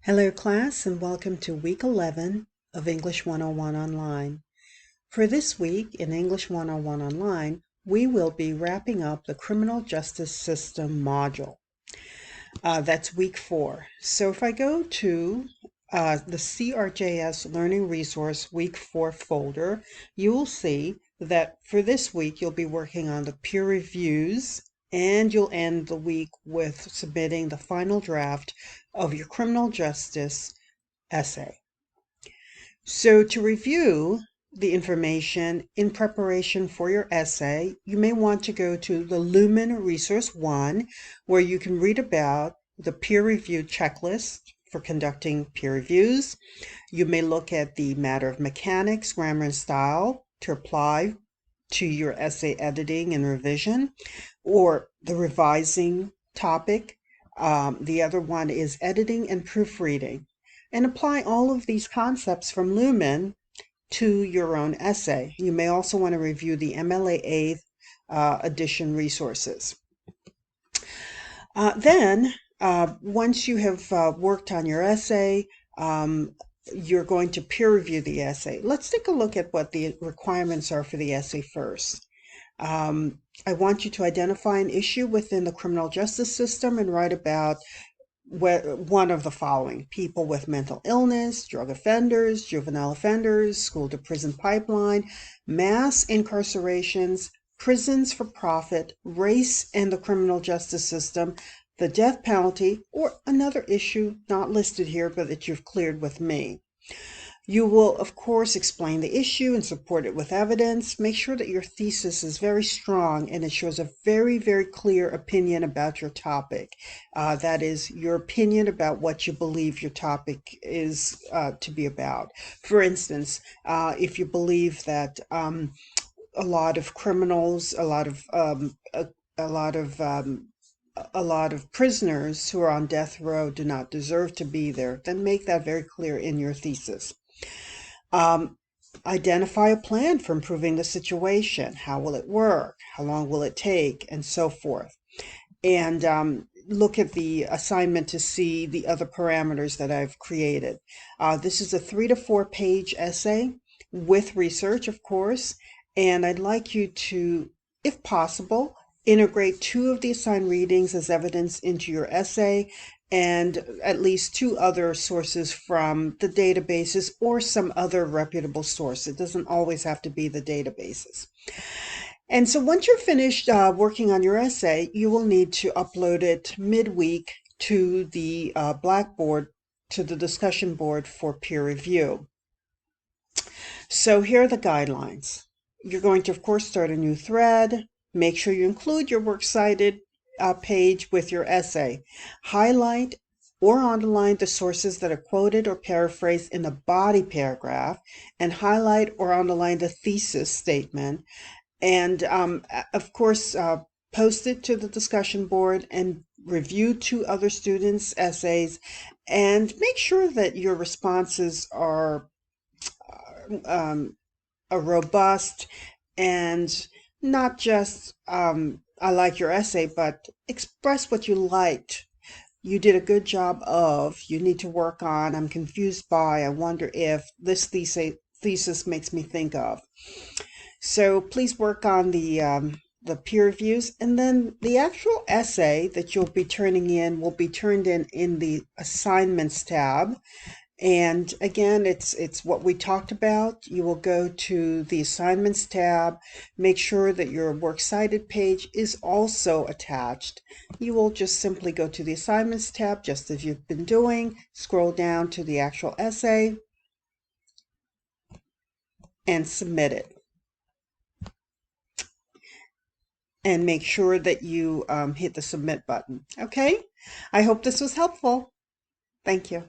Hello class and welcome to week 11 of English 101 Online. For this week in English 101 Online, we will be wrapping up the Criminal Justice System module. That's week 4. So if I go to the CRJS Learning Resource week 4 folder, you will see that for this week you'll be working on the peer reviews, and you'll end the week with submitting the final draft of your criminal justice essay. So to review the information in preparation for your essay, you may want to go to the Lumen Resource 1, where you can read about the peer review checklist for conducting peer reviews. You may look at the matter of mechanics, grammar, and style to apply to your essay editing and revision, or the revising topic. The other one is editing and proofreading, and apply all of these concepts from Lumen to your own essay. You may also want to review the MLA 8th edition resources. Then, once you have worked on your essay, you're going to peer review the essay. Let's take a look at what the requirements are for the essay first. I want you to identify an issue within the criminal justice system and write about one of the following: people with mental illness, drug offenders, juvenile offenders, school to prison pipeline, mass incarcerations, prisons for profit, race and the criminal justice system, the death penalty, or another issue not listed here but that you've cleared with me. You will, of course, explain the issue and support it with evidence. Make sure that your thesis is very strong and it shows a very, very clear opinion about your topic. That is, your opinion about what you believe your topic is to be about. For instance, if you believe that a lot of criminals, a lot of prisoners who are on death row do not deserve to be there, then make that very clear in your thesis. Identify a plan for improving the situation. How will it work? How long will it take? And so forth. And look at the assignment to see the other parameters that I've created. This is a 3 to 4 page essay with research, of course, and I'd like you to, if possible, integrate 2 of the assigned readings as evidence into your essay, and at least 2 other sources from the databases or some other reputable source. It doesn't always have to be the databases. And so once you're finished working on your essay, you will need to upload it midweek to the Blackboard, to the discussion board for peer review. So here are the guidelines. You're going to, of course, start a new thread. Make sure you include your works cited page with your essay. Highlight or underline the sources that are quoted or paraphrased in the body paragraph, and highlight or underline the thesis statement. And of course, post it to the discussion board and review 2 other students' essays, and make sure that your responses are robust and not just I like your essay, but express what you liked. You did a good job of, you need to work on, I'm confused by, I wonder if, this thesis makes me think of. So please work on the peer reviews, and then the actual essay that you'll be turning in will be turned in the assignments tab. And again, it's what we talked about. You will go to the assignments tab, make sure that your works cited page is also attached. You will just simply go to the assignments tab, just as you've been doing, scroll down to the actual essay, and submit it. And make sure that you hit the submit button. Okay? I hope this was helpful. Thank you.